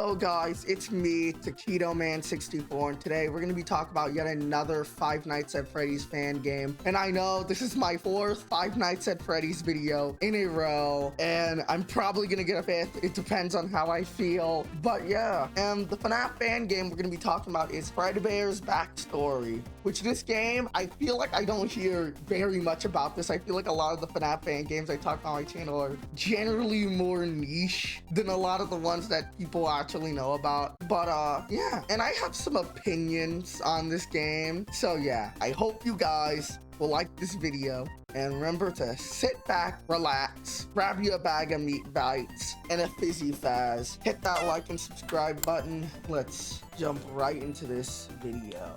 Yo guys, it's me, Taquito Man 64, and today we're gonna be talking about yet another Five Nights at Freddy's fan game. And I know this is my fourth Five Nights at Freddy's video in a row, and I'm probably gonna get a fifth. It depends on how I feel. But yeah, and the Fnaf fan game we're gonna be talking about is Fredbear's Backstory, which this game, I feel like I don't hear very much about this. I feel like a lot of the Fnaf fan games I talk on my channel are generally more niche than a lot of the ones that people actually know about. But yeah, and I have some opinions on this game. So yeah, I hope you guys will like this video, and remember to sit back, relax, grab you a bag of meat bites and a fizzy faz. Hit that like and subscribe button. Let's jump right into this video.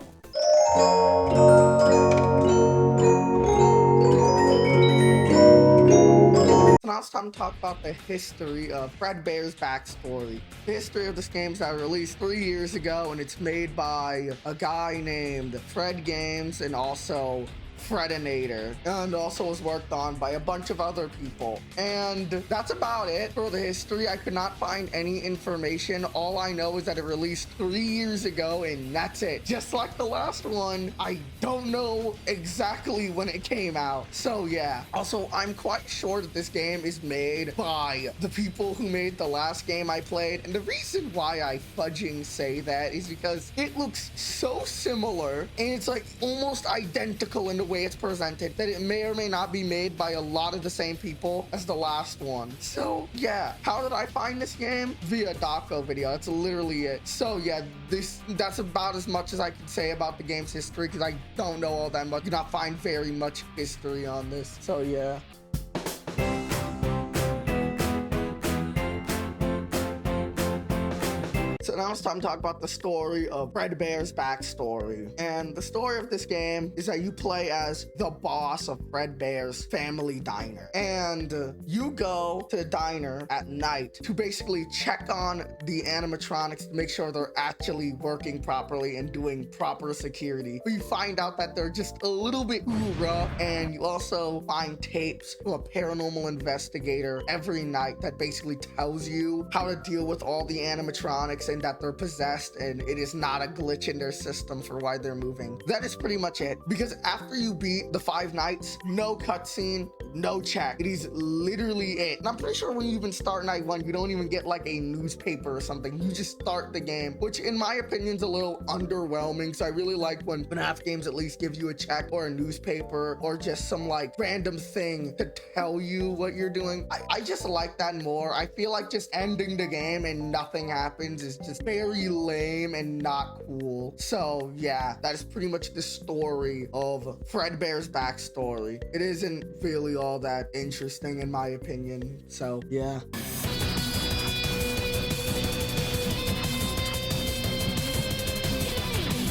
So now it's time to talk about the history of Fredbear's Backstory. The history of this game is that released 3 years ago, and it's made by a guy named Fred Games and also Fredinator, and also was worked on by a bunch of other people. And that's about it for the history. I could not find any information. All I know is that it released 3 years ago, and that's it. Just like the last one, I don't know exactly when it came out. So yeah, also I'm quite sure that this game is made by the people who made the last game I played, and the reason why I fudging say that is because it looks so similar, and it's like almost identical in the way it's presented, that it may or may not be made by a lot of the same people as the last one. So yeah, how did I find this game? Via Daco video. That's literally it. So yeah, that's about as much as I can say about the game's history, because I don't know all that much. Do not find very much history on this. So yeah. So now it's time to talk about the story of Fredbear's backstory. And the story of this game is that you play as the boss of Fredbear's family diner. And you go to the diner at night to basically check on the animatronics to make sure they're actually working properly and doing proper security. But you find out that they're just a little bit rough, and you also find tapes from a paranormal investigator every night that basically tells you how to deal with all the animatronics and that they're possessed, and it is not a glitch in their system for why they're moving. That is pretty much it, because after you beat the 5 nights, no cutscene, no check. It is literally it. And I'm pretty sure when you even start night 1, you don't even get like a newspaper or something. You just start the game, which in my opinion is a little underwhelming. So I really like when Fnaf games at least give you a check or a newspaper or just some like random thing to tell you what you're doing. I just like that more. I feel like just ending the game and nothing happens is just very lame and not cool. So yeah, that is pretty much the story of Fredbear's backstory. It isn't really all that interesting in my opinion. So yeah.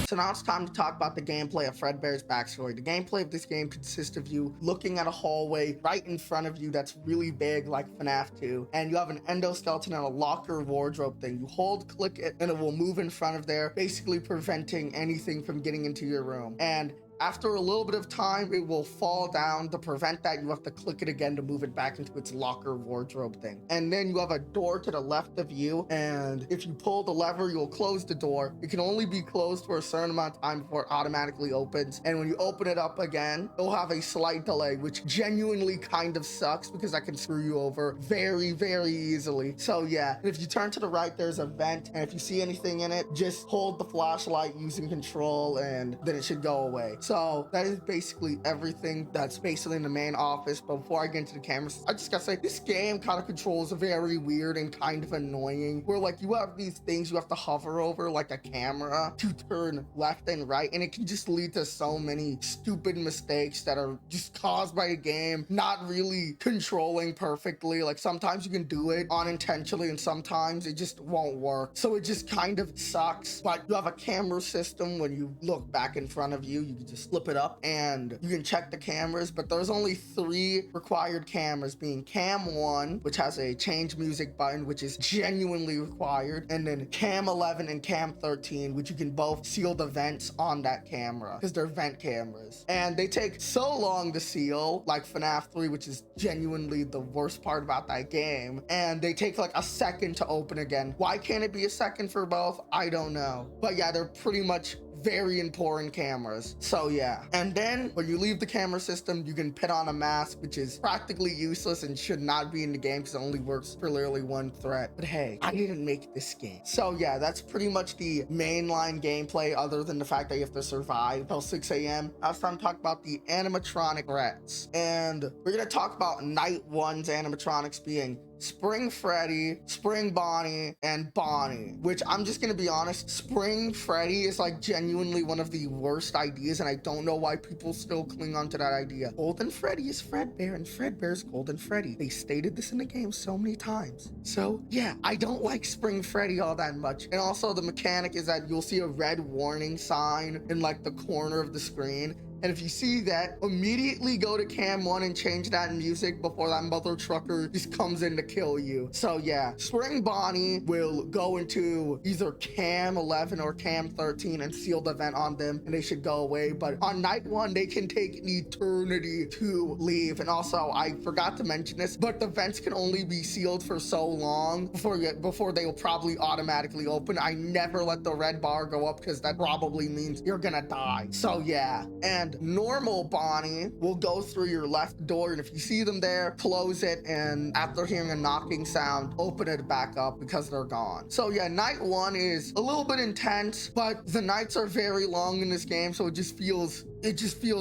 So now it's time to talk about the gameplay of Fredbear's backstory. The gameplay of this game consists of you looking at a hallway right in front of you that's really big, like FNAF 2, and you have an endoskeleton and a locker wardrobe thing. You click it, and it will move in front of there, basically preventing anything from getting into your room. And after a little bit of time, it will fall down. To prevent that, you have to click it again to move it back into its locker wardrobe thing. And then you have a door to the left of you, and if you pull the lever, you'll close the door. It can only be closed for a certain amount of time before it automatically opens. And when you open it up again, it'll have a slight delay, which genuinely kind of sucks because that can screw you over very, very easily. So yeah, and if you turn to the right, there's a vent, and if you see anything in it, just hold the flashlight using control, and then it should go away. So that is basically everything that's basically in the main office. But before I get into the cameras, I just gotta say, this game kind of controls very weird and kind of annoying, where like you have these things you have to hover over like a camera to turn left and right, and it can just lead to so many stupid mistakes that are just caused by the game not really controlling perfectly. Like sometimes you can do it unintentionally and sometimes it just won't work. So it just kind of sucks. But you have a camera system. When you look back in front of you, you can just flip it up and you can check the cameras, but there's only 3 required cameras, being cam 1, which has a change music button, which is genuinely required, and then cam 11 and cam 13, which you can both seal the vents on that camera because they're vent cameras. And they take so long to seal, like FNAF 3, which is genuinely the worst part about that game, and they take like a second to open again. Why can't it be a second for both? I don't know. But yeah, they're pretty much very important cameras. So yeah, and then when you leave the camera system, you can put on a mask, which is practically useless and should not be in the game because it only works for literally 1 threat. But hey, I didn't make this game. So yeah, that's pretty much the mainline gameplay, other than the fact that you have to survive till 6 a.m. Now it's time to talk about the animatronic threats, and we're gonna talk about night 1's animatronics being Spring Freddy, Spring Bonnie, and Bonnie, which I'm just gonna be honest, Spring Freddy is like genuinely one of the worst ideas, and I don't know why people still cling on to that idea. Golden Freddy is Fredbear, and Fredbear's Golden Freddy. They stated this in the game so many times. So yeah, I don't like Spring Freddy all that much. And also the mechanic is that you'll see a red warning sign in like the corner of the screen. And if you see that, immediately go to cam 1 and change that music before that mother trucker just comes in to kill you. So yeah, Spring Bonnie will go into either cam 11 or cam 13 and seal the vent on them, and they should go away. But on night 1, they can take an eternity to leave. And also, I forgot to mention this, but the vents can only be sealed for so long before they will probably automatically open. I never let the red bar go up because that probably means you're gonna die. So yeah, and normal Bonnie will go through your left door, and if you see them there, close it, and after hearing a knocking sound, open it back up because they're gone. So yeah, night 1 is a little bit intense, but the nights are very long in this game, so it just feels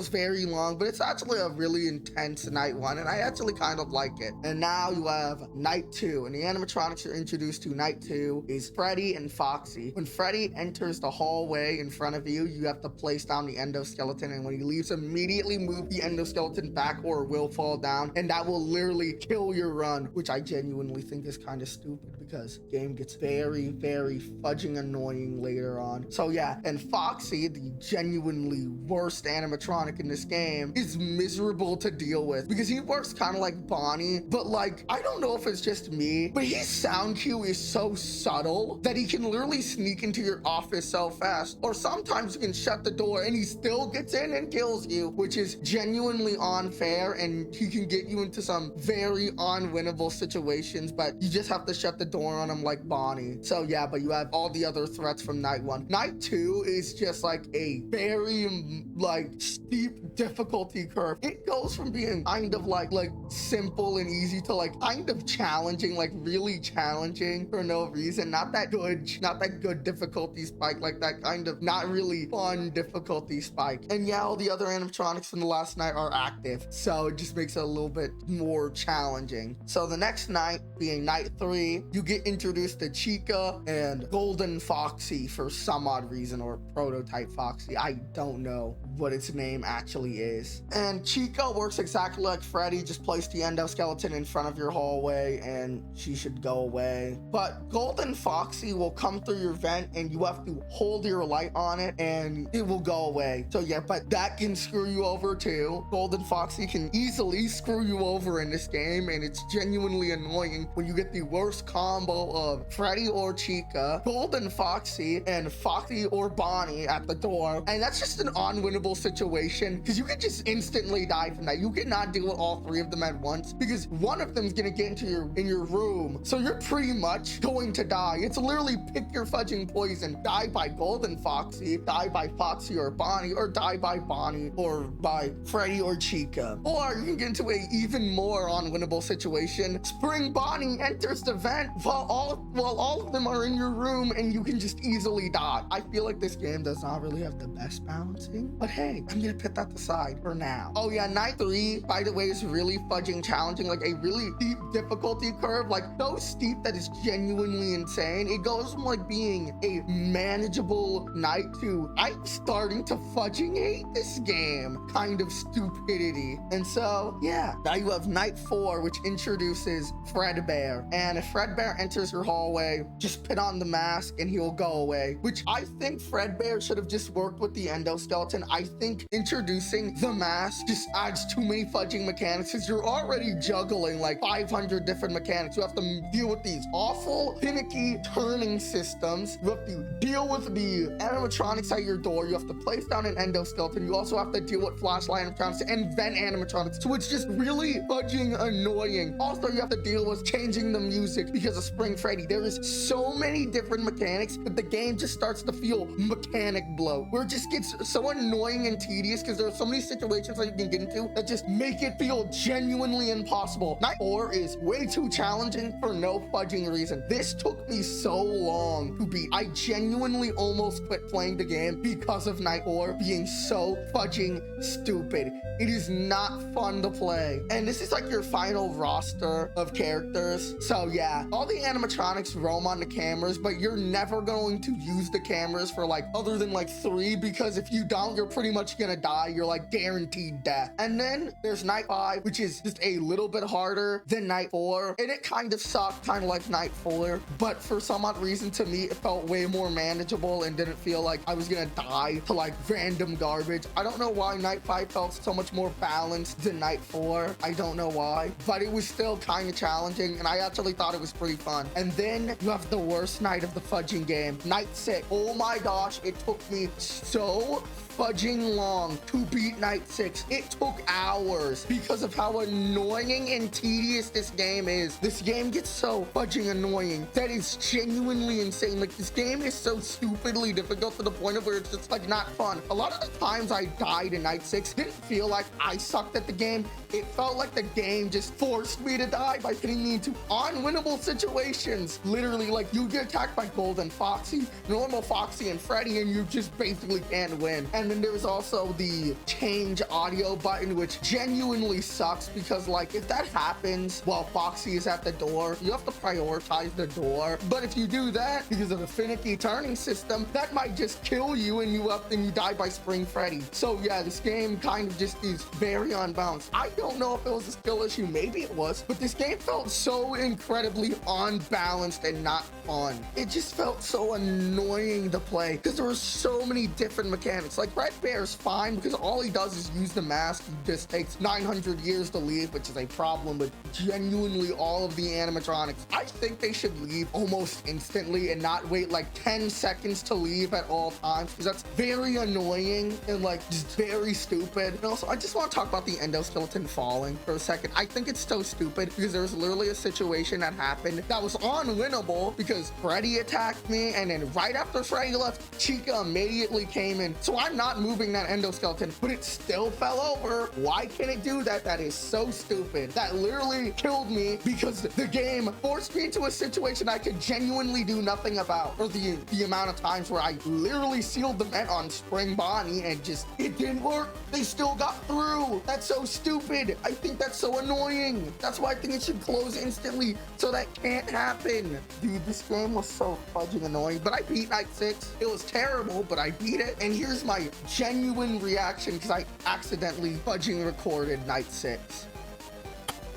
very long, but it's actually a really intense night 1, and I actually kind of like it. And now you have night 2, and the animatronics you're introduced to night 2 is Freddy and Foxy. When Freddy enters the hallway in front of you, you have to place down the endoskeleton, and when he leaves, immediately move the endoskeleton back or it will fall down, and that will literally kill your run, which I genuinely think is kind of stupid because the game gets very, very fudging annoying later on. So yeah, and Foxy, the genuinely worst animatronic in this game, is miserable to deal with because he works kind of like Bonnie, but like, I don't know if it's just me, but his sound cue is so subtle that he can literally sneak into your office so fast, or sometimes you can shut the door and he still gets in and kills you, which is genuinely unfair, and he can get you into some very unwinnable situations, but you just have to shut the door on him like Bonnie. So yeah, but you have all the other threats from night 1. Night 2 is just like a very like steep difficulty curve. It goes from being kind of like simple and easy to like kind of challenging, like really challenging for no reason. Not that good difficulty spike, like that kind of not really fun difficulty spike. And yeah, all the other animatronics from the last night are active, so it just makes it a little bit more challenging. So the next night, being night 3, you get introduced to Chica and Golden Foxy for some odd reason, or Prototype Foxy. I don't know what its name actually is. And Chica works exactly like Freddy, just place the endoskeleton in front of your hallway and she should go away. But Golden Foxy will come through your vent and you have to hold your light on it and it will go away. So yeah, but that can screw you over too. Golden Foxy can easily screw you over in this game, and it's genuinely annoying when you get the worst combo of Freddy or Chica, Golden Foxy, and Foxy or Bonnie at the door. And that's just an unwinnable situation because you can just instantly die from that. You cannot deal with all 3 of them at once because one of them's gonna get into your room, so you're pretty much going to die. It's literally pick your fudging poison. Die by Golden Foxy, die by Foxy or Bonnie, or die by Bonnie or by Freddy or Chica. Or you can get into a even more unwinnable situation. Spring Bonnie enters the vent while all of them are in your room and you can just easily die. I feel like this game does not really have the best balancing, but hey, I'm gonna put that aside for now. Oh yeah, night 3, by the way, is really fudging challenging, like a really steep difficulty curve, like so steep that it's genuinely insane. It goes from like being a manageable night to I'm starting to fudging hate this game kind of stupidity. And so yeah, now you have night 4, which introduces Fredbear, and if Fredbear enters your hallway, just put on the mask and he'll go away, which I think Fredbear should have just worked with the endoskeleton. I I think introducing the mask just adds too many fudging mechanics because you're already juggling like 500 different mechanics. You have to deal with these awful, finicky turning systems. You have to deal with the animatronics at your door. You have to place down an endoskeleton. You also have to deal with flashlight animatronics and vent animatronics. So it's just really fudging annoying. Also, you have to deal with changing the music because of Spring Freddy. There is so many different mechanics, but the game just starts to feel mechanic bloat, where it just gets so annoying and tedious because there are so many situations that you can get into that just make it feel genuinely impossible. Night 4 is way too challenging for no fudging reason. This took me so long to beat. I genuinely almost quit playing the game because of Night 4 being so fudging stupid. It is not fun to play. And this is like your final roster of characters. So yeah, all the animatronics roam on the cameras, but you're never going to use the cameras for like other than like 3, because if you don't, you're pretty much gonna die. You're like guaranteed death. And then there's Night 5, which is just a little bit harder than Night 4. And it kind of sucked, kind of like Night 4. But for some odd reason, to me, it felt way more manageable and didn't feel like I was gonna die to like random garbage. I don't know why Night 5 felt so much more balanced than Night 4. I don't know why, but it was still kind of challenging, and I actually thought it was pretty fun. And then you have the worst night of the fudging game, Night 6. Oh my gosh, it took me so fudging long to beat Night 6. It took hours because of how annoying and tedious this game is. This game gets so fudging annoying that is genuinely insane. Like, this game is so stupidly difficult to the point of where it's just like not fun. A lot of the times I died in Night 6 didn't feel like I sucked at the game. It felt like the game just forced me to die by putting me into unwinnable situations. Literally, like, you get attacked by Golden Foxy, normal Foxy, and Freddy, and you just basically can't win. And then there's also the change audio button, which genuinely sucks because, like, if that happens while Foxy is at the door, you have to prioritize the door. But if you do that because of the finicky turning system, that might just kill you and you die by Spring Freddy. So yeah, this game kind of just is very unbalanced. I don't know if it was a skill issue, maybe it was, but this game felt so incredibly unbalanced and not fun. It just felt so annoying to play because there were so many different mechanics. Like, Fredbear's fine because all he does is use the mask. He just takes 900 years to leave, which is a problem with genuinely all of the animatronics. I think they should leave almost instantly and not wait like 10 seconds to leave at all times, because that's very annoying and like just very stupid. And also, I just want to talk about the endoskeleton falling for a second. I think it's so stupid because there was literally a situation that happened that was unwinnable because Freddy attacked me, and then right after Freddy left, Chica immediately came in. So I'm not moving that endoskeleton, but it still fell over. Why can't it do that? That is so stupid. That literally killed me because the game forced me into a situation I could genuinely do nothing about. Or the amount of times where I literally sealed the vent on Spring Bonnie and just, it didn't work. They still got through. That's so stupid. I think that's so annoying. That's why I think it should close instantly, so that can't happen. Dude, this game was so fudging annoying, but I beat Night 6. It was terrible, but I beat it. And here's my genuine reaction because I accidentally fudging recorded Night 6.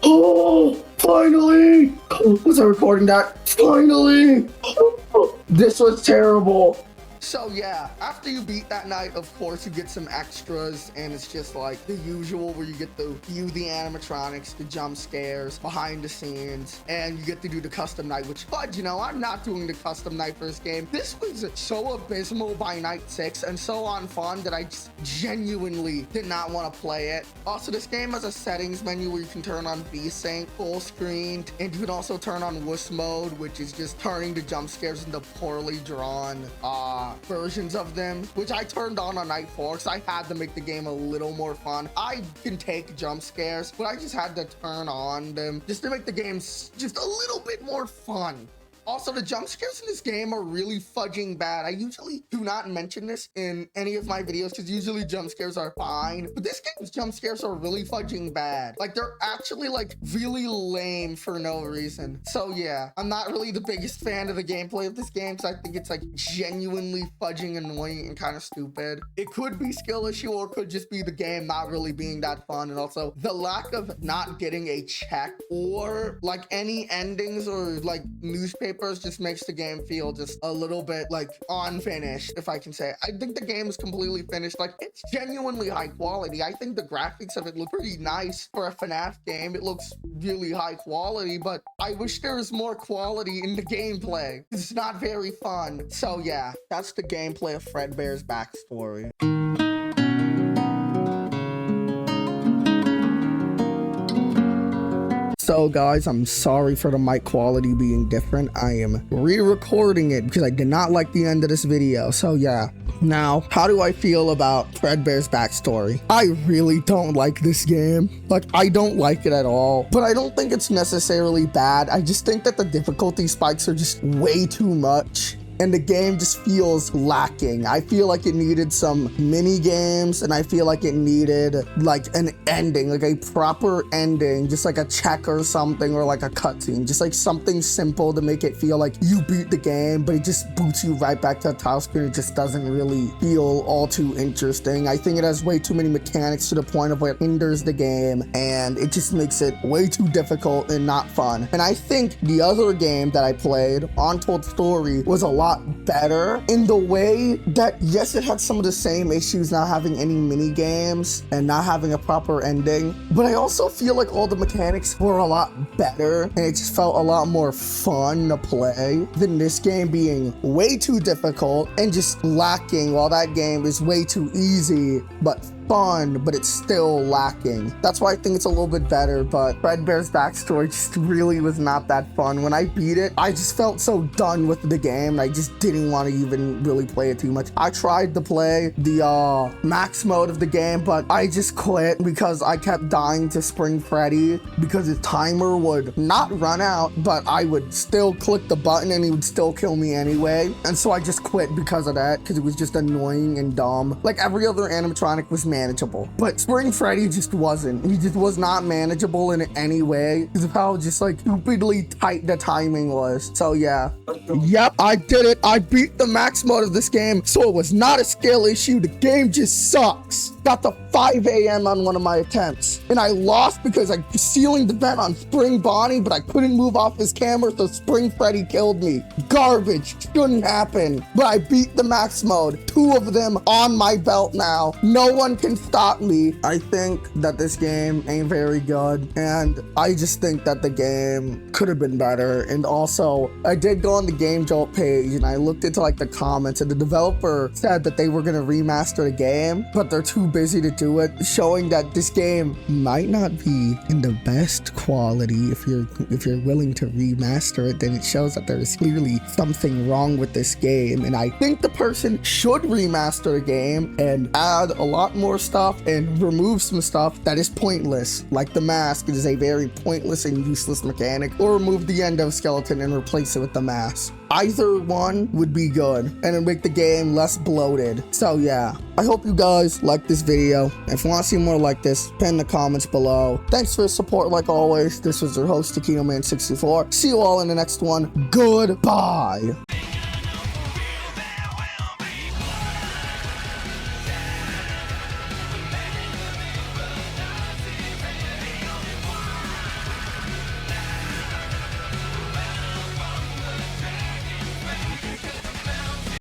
Oh, finally! Was I recording that? Finally! This was terrible. So yeah, after you beat that night, of course, you get some extras, and it's just like the usual where you get to view the animatronics, the jump scares, behind the scenes, and you get to do the custom night, which, fudge, you know, I'm not doing the custom night for this game. This was so abysmal by Night 6 and so unfun that I just genuinely did not want to play it. Also, this game has a settings menu where you can turn on VSync, full screen, and you can also turn on wuss mode, which is just turning the jump scares into poorly drawn versions of them, which I turned on Night 4 because I had to make the game a little more fun. I can take jump scares, but I just had to turn on them just to make the game just a little bit more fun. Also, the jump scares in this game are really fudging bad. I usually do not mention this in any of my videos because usually jump scares are fine, but this game's jump scares are really fudging bad. Like, they're actually like really lame for no reason. So yeah, I'm not really the biggest fan of the gameplay of this game because I think it's like genuinely fudging annoying and kind of stupid. It could be skill issue or it could just be the game not really being that fun, and also the lack of not getting a check or like any endings or like newspaper wallpapers just makes the game feel just a little bit like unfinished, if I can say. I think the game is completely finished. Like, it's genuinely high quality. I think the graphics of it look pretty nice for a FNAF game. It looks really high quality, but I wish there was more quality in the gameplay. It's not very fun. So yeah, that's the gameplay of Fredbear's backstory. So guys, I'm sorry for the mic quality being different. I am re-recording it because I did not like the end of this video. So yeah. Now, how do I feel about Fredbear's backstory? I really don't like this game. Like, I don't like it at all. But I don't think it's necessarily bad. I just think that the difficulty spikes are just way too much. And the game just feels lacking. I feel like it needed some mini games, and I feel like it needed like an ending, like a proper ending, just like a check or something, or like a cutscene, just like something simple to make it feel like you beat the game, but it just boots you right back to the title screen. It just doesn't really feel all too interesting. I think it has way too many mechanics to the point of where it hinders the game, and it just makes it way too difficult and not fun. And I think the other game that I played, Untold Story, was a lot better in the way that, yes, it had some of the same issues, not having any mini games and not having a proper ending, but I also feel like all the mechanics were a lot better, and it just felt a lot more fun to play than this game being way too difficult and just lacking, while that game is way too easy but fun, but it's still lacking. That's why I think it's a little bit better. But Fredbear's backstory just really was not that fun. When I beat it, I just felt so done with the game. I just didn't want to even really play it too much. I tried to play the max mode of the game, but I just quit because I kept dying to Spring Freddy because his timer would not run out, but I would still click the button and he would still kill me anyway. And so I just quit because of that, because it was just annoying and dumb. Like, every other animatronic was manageable, but Spring Freddy just wasn't. He just was not manageable in any way because of how just like stupidly tight the timing was. So yeah. Yep, I did it. I beat the max mode of this game, so it was not a skill issue. The game just sucks. Got to 5 a.m. on one of my attempts, and I lost because I was sealing the bet on Spring Bonnie, but I couldn't move off his camera, so Spring Freddy killed me. Garbage. Shouldn't happen. But I beat the max mode. 2 of them on my belt now. No one can stop me. I think that this game ain't very good, and I just think that the game could have been better. And also, I did go on the Game Jolt page and I looked into like the comments, and the developer said that they were gonna remaster the game, but they're too busy to do it, showing that this game might not be in the best quality. If you're willing to remaster it, then it shows that there is clearly something wrong with this game. And I think the person should remaster the game and add a lot more stuff and remove some stuff that is pointless, like the mask is a very pointless and useless mechanic, or remove the endoskeleton and replace it with the mask. Either one would be good, and it'd make the game less bloated. So yeah, I hope you guys like this video. If you want to see more like this, pin in the comments below. Thanks for the support like always. This was your host, TaquinoMan64. See you all in the next one. Goodbye.